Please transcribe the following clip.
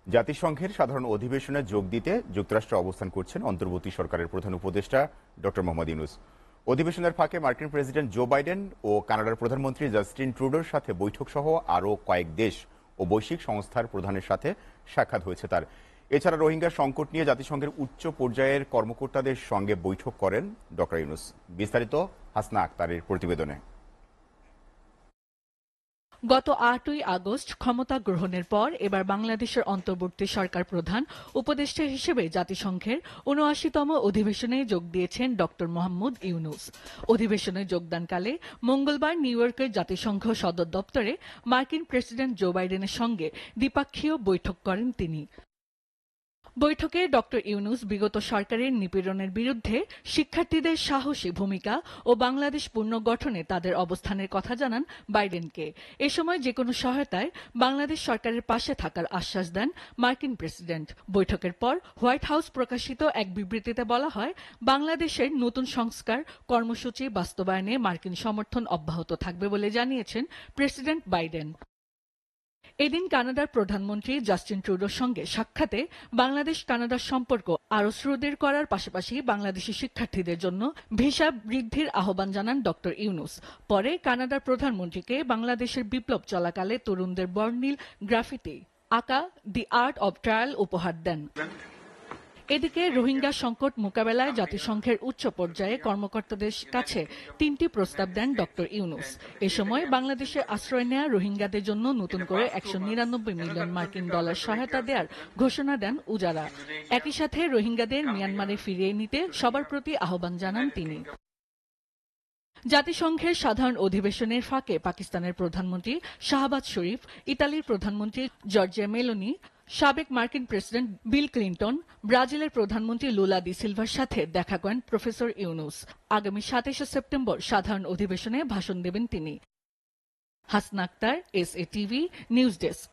জাতিসংঘের সাধারণ অধিবেশনে যোগ দিতে যুক্তরাষ্ট্রে অবস্থান করছেন অন্তর্বর্তী সরকারের প্রধান উপদেষ্টা ডক্টর মোহাম্মদ ইউনূস। অধিবেশনের ফাঁকে মার্কিন প্রেসিডেন্ট জো বাইডেন ও কানাডার প্রধানমন্ত্রী জাস্টিন ট্রুডোর সাথে বৈঠক সহ আরও কয়েক দেশ ও বৈশ্বিক সংস্থার প্রধানের সাথে সাক্ষাৎ হয়েছে তার। এছাড়া রোহিঙ্গা সংকট নিয়ে জাতিসংঘের উচ্চ পর্যায়ের কর্মকর্তাদের সঙ্গে বৈঠক করেন ডক্টর ইউনূস। বিস্তারিত হাসনা আক্তারের প্রতিবেদনে। গত ৮ই আগস্ট ক্ষমতা গ্রহণের পর এবার বাংলাদেশের অন্তর্বর্তী সরকার প্রধান উপদেষ্টা হিসেবে জাতিসংঘের ৭৯তম অধিবেশনে যোগ দিয়েছেন ডক্টর মোহাম্মদ ইউনূস। অধিবেশনে যোগদানকালে মঙ্গলবার নিউ ইয়র্কের জাতিসংঘ সদর দপ্তরে মার্কিন প্রেসিডেন্ট জো বাইডেনের সঙ্গে দ্বিপাক্ষীয় বৈঠক করেন তিনি। বৈঠকে ডক্টর ইউনূস বিগত সরকারের নিপীড়নের বিরুদ্ধে শিক্ষার্থীদের সাহসী ভূমিকা ও বাংলাদেশ পুনর্গঠনে তাদের অবস্থানের কথা জানান বাইডেনকে। এ সময় যেকোনো সহায়তায় বাংলাদেশ সরকারের পাশে থাকার আশ্বাস দেন মার্কিন প্রেসিডেন্ট। বৈঠকের পর হোয়াইট হাউস প্রকাশিত এক বিবৃতিতে বলা হয়, বাংলাদেশের নতুন সংস্কার কর্মসূচি বাস্তবায়নে মার্কিন সমর্থন অব্যাহত থাকবে বলে জানিয়েছেন প্রেসিডেন্ট বাইডেন। এদিন কানাডার প্রধানমন্ত্রী জাস্টিন ট্রুডোর সঙ্গে সাক্ষাতে বাংলাদেশ কানাডার সম্পর্ক আরও সুদৃঢ় করার পাশাপাশি বাংলাদেশি শিক্ষার্থীদের জন্য ভিসা বৃদ্ধির আহ্বান জানান ডক্টর ইউনূস। পরে কানাডার প্রধানমন্ত্রীকে বাংলাদেশের বিপ্লব চলাকালে তরুণদের বর্ণিল গ্রাফিতি আঁকা দি আর্ট অব ট্রায়াল উপহার দেন। এদিকে রোহিঙ্গা সংকট মোকাবেলায় জাতিসংঘের উচ্চ পর্যায়ে কর্মকর্তাদের কাছে ৩টি প্রস্তাব দেন ডক্টর ইউনূস। এ সময় বাংলাদেশে আশ্রয় নেয়া রোহিঙ্গাদের জন্য নতুন করে ১৯৯ মিলিয়ন মার্কিন ডলার সহায়তা দেওয়ার ঘোষণা দেন উজারা। একই সাথে রোহিঙ্গাদের মিয়ানমারে ফিরিয়ে নিতে সবার প্রতি আহ্বান জানান তিনি। জাতিসংঘের সাধারণ অধিবেশনের ফাঁকে পাকিস্তানের প্রধানমন্ত্রী শাহবাজ শরীফ, ইতালির প্রধানমন্ত্রী জর্জিয়া মেলোনি, সাবেক মার্কিন প্রেসিডেন্ট বিল ক্লিন্টন, ব্রাজিলের প্রধানমন্ত্রী লুলা ডি সিলভার সাথে দেখা করেন প্রফেসর ইউনূস। আগামী ২৭শে সেপ্টেম্বর সাধারণ অধিবেশনে ভাষণ দেবেন তিনি। Hasna Akter, SA TV, news desk.